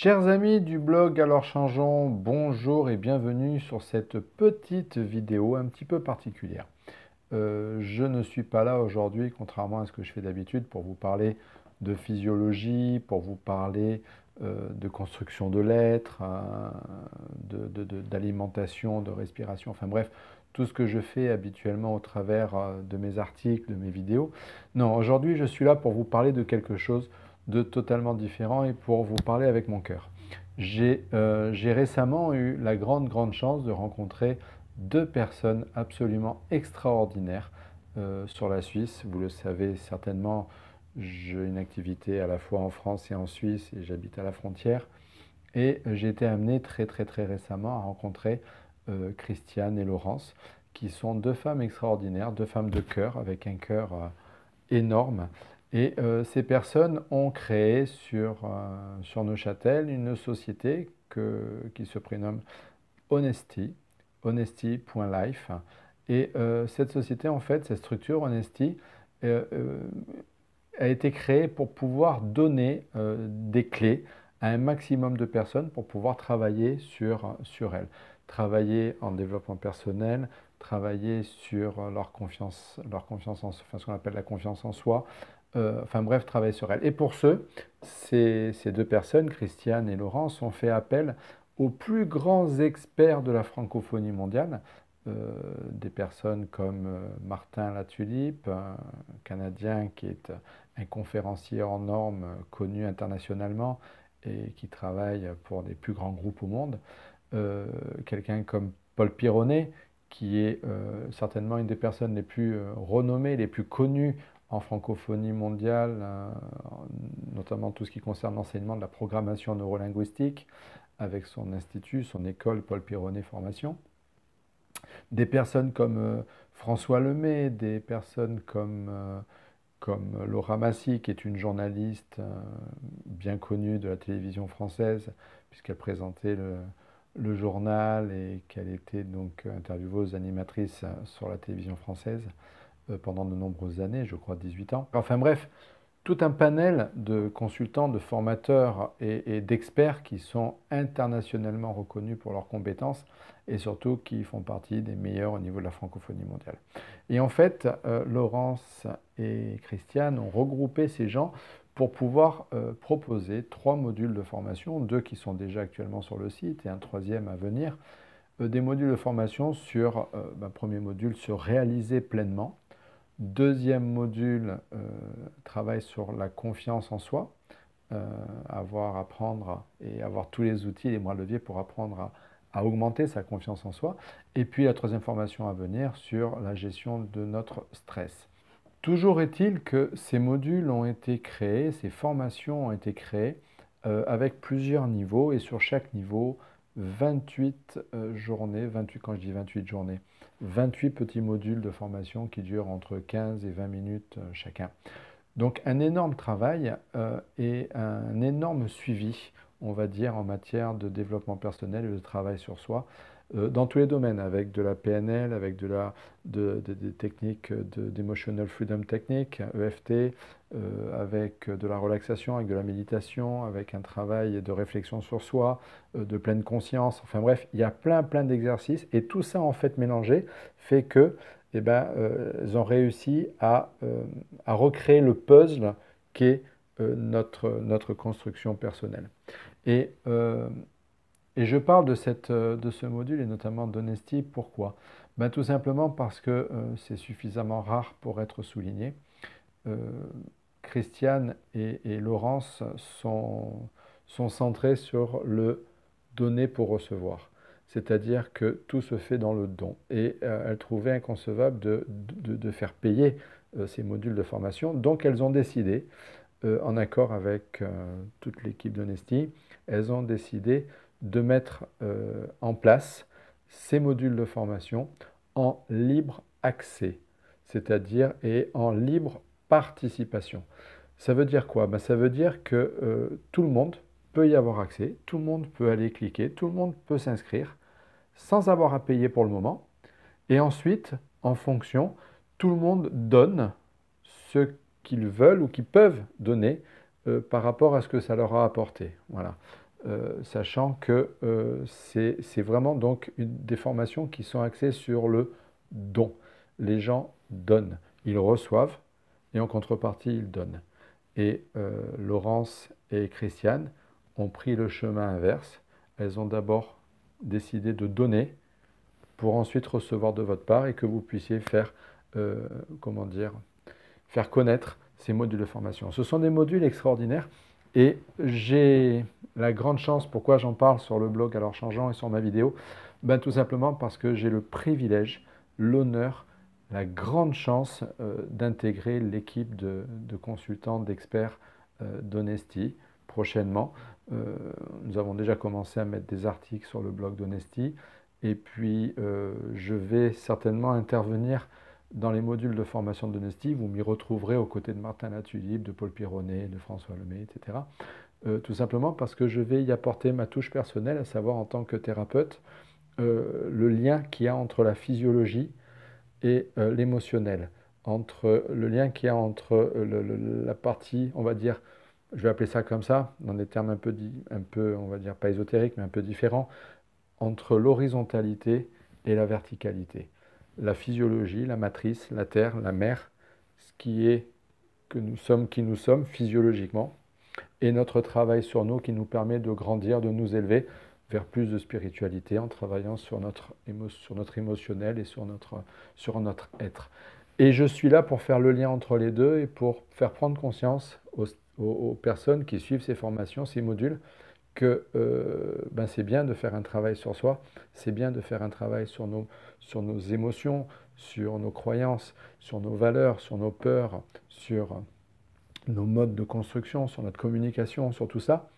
Chers amis du blog Alors Changeons, bonjour et bienvenue sur cette petite vidéo un petit peu particulière. Je ne suis pas là aujourd'hui, contrairement à ce que je fais d'habitude, pour vous parler de physiologie, pour vous parler de construction de l'être, d'alimentation, de respiration, enfin bref, tout ce que je fais habituellement au travers de mes articles, de mes vidéos. Non, aujourd'hui je suis là pour vous parler de quelque chose de totalement différent et pour vous parler avec mon cœur. J'ai récemment eu la grande chance de rencontrer deux personnes absolument extraordinaires sur la Suisse. Vous le savez certainement, j'ai une activité à la fois en France et en Suisse et j'habite à la frontière. Et j'ai été amené très récemment à rencontrer Christiane et Laurence, qui sont deux femmes extraordinaires, deux femmes de cœur, avec un cœur énorme. Et ces personnes ont créé sur Neuchâtel une société qui se prénomme Honesty, honesty.life. Et cette société, en fait, cette structure Honesty, euh, euh, a été créée pour pouvoir donner des clés à un maximum de personnes pour pouvoir travailler sur elles. Travailler en développement personnel, travailler sur leur confiance en, enfin, ce qu'on appelle la confiance en soi, enfin bref, travailler sur elles. Et pour ces deux personnes, Christiane et Laurence, ont fait appel aux plus grands experts de la francophonie mondiale, des personnes comme Martin Latulippe, un Canadien qui est un conférencier en normes connu internationalement et qui travaille pour des plus grands groupes au monde, quelqu'un comme Paul Pironnet, qui est certainement une des personnes les plus renommées, les plus connues en francophonie mondiale, notamment tout ce qui concerne l'enseignement de la programmation neurolinguistique, avec son institut, son école Paul Pironnet Formation. Des personnes comme François Lemay, des personnes comme Laura Massy, qui est une journaliste bien connue de la télévision française, puisqu'elle présentait le journal et qu'elle était donc intervieweuse animatrice sur la télévision française pendant de nombreuses années, je crois 18 ans. Enfin bref, tout un panel de consultants, de formateurs et d'experts qui sont internationalement reconnus pour leurs compétences et surtout qui font partie des meilleurs au niveau de la francophonie mondiale. Et en fait, Laurence et Christiane ont regroupé ces gens pour pouvoir proposer 3 modules de formation, 2 qui sont déjà actuellement sur le site et un troisième à venir, des modules de formation sur, premier module, se réaliser pleinement. Deuxième module, travail sur la confiance en soi, apprendre et avoir tous les outils, les bras de levier pour apprendre à augmenter sa confiance en soi. Et puis la troisième formation à venir sur la gestion de notre stress. Toujours est-il que ces modules ont été créés, ces formations ont été créées avec plusieurs niveaux et sur chaque niveau, 28 journées, 28 quand je dis 28 journées, 28 petits modules de formation qui durent entre 15 et 20 minutes chacun. Donc un énorme travail et un énorme suivi, on va dire, en matière de développement personnel et de travail sur soi, dans tous les domaines, avec de la PNL, avec des techniques d'Emotional Freedom Technique, EFT, avec de la relaxation, avec de la méditation, avec un travail de réflexion sur soi, de pleine conscience, enfin bref, il y a plein d'exercices, et tout ça en fait mélangé fait que ils ont réussi à recréer le puzzle qu'est notre construction personnelle. Et, euh, et je parle de ce module et notamment d'Honesty. Pourquoi? Ben, tout simplement parce que c'est suffisamment rare pour être souligné. Euh, Christiane et Laurence sont centrés sur le donner pour recevoir. C'est-à-dire que tout se fait dans le don. Et elles trouvaient inconcevable de faire payer ces modules de formation. Donc elles ont décidé, en accord avec toute l'équipe d'Honesty, elles ont décidé de mettre en place ces modules de formation en libre accès, c'est-à-dire et en libre participation. Ça veut dire quoi? Ben, ça veut dire que tout le monde peut y avoir accès, tout le monde peut aller cliquer, tout le monde peut s'inscrire sans avoir à payer pour le moment. Et ensuite, en fonction, tout le monde donne ce qu'ils veulent ou qu'ils peuvent donner par rapport à ce que ça leur a apporté. Voilà. sachant que c'est vraiment donc des formations qui sont axées sur le don. Les gens donnent, ils reçoivent et en contrepartie, ils donnent. Et Laurence et Christiane ont pris le chemin inverse. Elles ont d'abord décidé de donner pour ensuite recevoir de votre part et que vous puissiez faire, comment dire, faire connaître ces modules de formation. Ce sont des modules extraordinaires et j'ai la grande chance, pourquoi j'en parle sur le blog Alors Changeant et sur ma vidéo, ben, tout simplement parce que j'ai le privilège, l'honneur, la grande chance d'intégrer l'équipe de consultants, d'experts d'Honesty prochainement. Nous avons déjà commencé à mettre des articles sur le blog d'Honesty et puis je vais certainement intervenir dans les modules de formation d'Honesty. Vous m'y retrouverez aux côtés de Martin Latulippe, de Paul Pironnet, de François Lemay, etc. Tout simplement parce que je vais y apporter ma touche personnelle, à savoir en tant que thérapeute, le lien qu'il y a entre la physiologie et l'émotionnel, entre le lien qu'il y a entre la partie, on va dire, je vais appeler ça comme ça, dans des termes un peu, on va dire, pas ésotériques, mais un peu différents, entre l'horizontalité et la verticalité. La physiologie, la matrice, la terre, la mer, ce qui est que nous sommes qui nous sommes physiologiquement, et notre travail sur nous qui nous permet de grandir, de nous élever vers plus de spiritualité en travaillant sur notre émotionnel et sur notre être. Et je suis là pour faire le lien entre les deux et pour faire prendre conscience aux personnes qui suivent ces formations, ces modules, que ben c'est bien de faire un travail sur soi, c'est bien de faire un travail sur nos émotions, sur nos croyances, sur nos valeurs, sur nos peurs, sur nos modes de construction, sur notre communication, sur tout ça.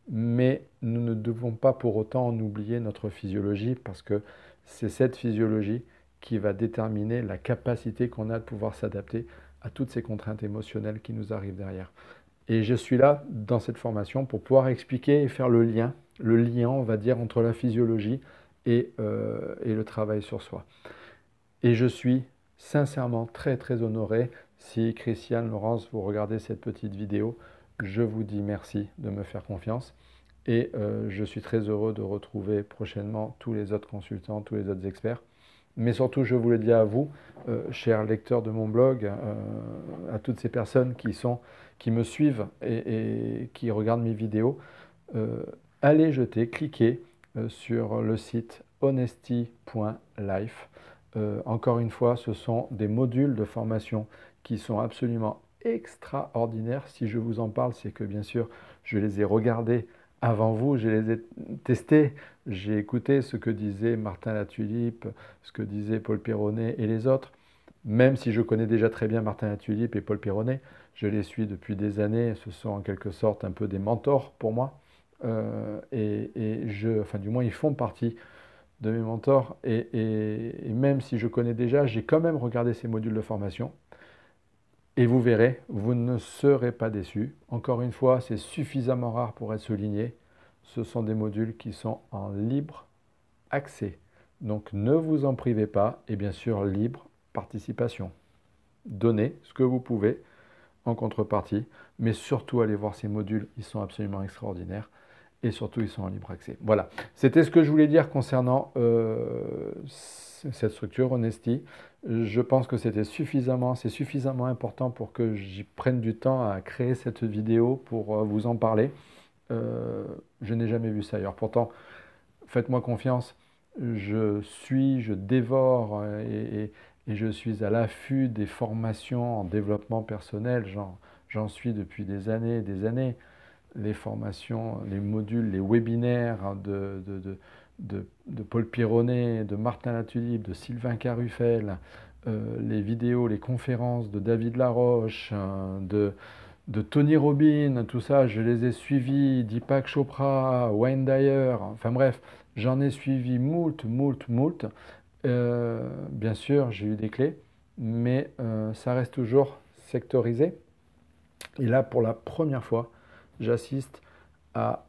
Mais nous ne devons pas pour autant en oublier notre physiologie parce que c'est cette physiologie qui va déterminer la capacité qu'on a de pouvoir s'adapter à toutes ces contraintes émotionnelles qui nous arrivent derrière. Et je suis là dans cette formation pour pouvoir expliquer et faire le lien, on va dire, entre la physiologie et le travail sur soi. Et je suis sincèrement très très honoré. Si Christiane, Laurence, vous regardez cette petite vidéo, je vous dis merci de me faire confiance. Et je suis très heureux de retrouver prochainement tous les autres consultants, tous les autres experts. Mais surtout, je vous le dis à vous, chers lecteurs de mon blog, à toutes ces personnes qui me suivent et qui regardent mes vidéos, allez jeter, cliquez sur le site honesty.life. Encore une fois, ce sont des modules de formation qui sont absolument extraordinaires. Si je vous en parle, c'est que bien sûr, je les ai regardés avant vous, je les ai testés, j'ai écouté ce que disait Martin Latulippe, ce que disait Paul Pironnet et les autres. Même si je connais déjà très bien Martin Latulippe et Paul Pironnet, je les suis depuis des années, ce sont en quelque sorte un peu des mentors pour moi. Enfin du moins ils font partie de mes mentors et même si je connais déjà, j'ai quand même regardé ces modules de formation. Et vous verrez, vous ne serez pas déçus. Encore une fois, c'est suffisamment rare pour être souligné. Ce sont des modules qui sont en libre accès. Donc ne vous en privez pas et bien sûr libre participation. Donnez ce que vous pouvez en contrepartie, mais surtout allez voir ces modules, ils sont absolument extraordinaires et surtout ils sont en libre accès. Voilà, c'était ce que je voulais dire concernant cette structure Honesty. Je pense que c'est suffisamment important pour que j'y prenne du temps à créer cette vidéo pour vous en parler. Je n'ai jamais vu ça ailleurs. Pourtant, faites-moi confiance, je dévore et je suis à l'affût des formations en développement personnel. J'en suis depuis des années et des années. Les formations, les modules, les webinaires de Paul Pironnet, de Martin Latulippe, de Sylvain Carruffel, les vidéos, les conférences de David Laroche, de Tony Robbins, tout ça, je les ai suivis, Deepak Chopra, Wayne Dyer, enfin bref, j'en ai suivi moult. Bien sûr, j'ai eu des clés, mais ça reste toujours sectorisé. Et là, pour la première fois, j'assiste à,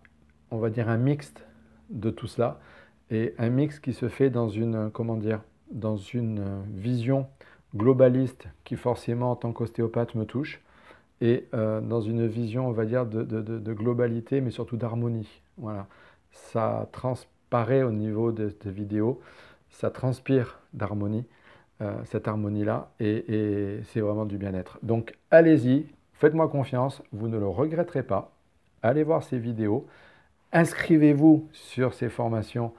on va dire, un mixte de tout cela, et un mix qui se fait dans une, comment dire, dans une vision globaliste qui forcément, en tant qu'ostéopathe, me touche, et dans une vision, on va dire, de globalité, mais surtout d'harmonie. Voilà. Ça transparaît au niveau des vidéos, ça transpire d'harmonie, cette harmonie-là, et c'est vraiment du bien-être. Donc allez-y, faites-moi confiance, vous ne le regretterez pas. Allez voir ces vidéos, inscrivez-vous sur ces formations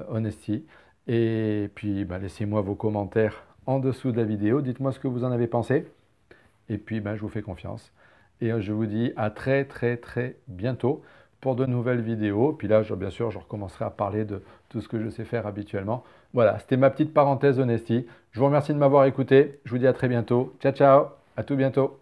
Honesty, et puis bah, laissez-moi vos commentaires en dessous de la vidéo, dites-moi ce que vous en avez pensé. Et puis, ben, je vous fais confiance. Et je vous dis à très, très, très bientôt pour de nouvelles vidéos. Puis là, bien sûr, je recommencerai à parler de tout ce que je sais faire habituellement. Voilà, c'était ma petite parenthèse Honesty. Je vous remercie de m'avoir écouté. Je vous dis à très bientôt. Ciao, ciao. À tout bientôt.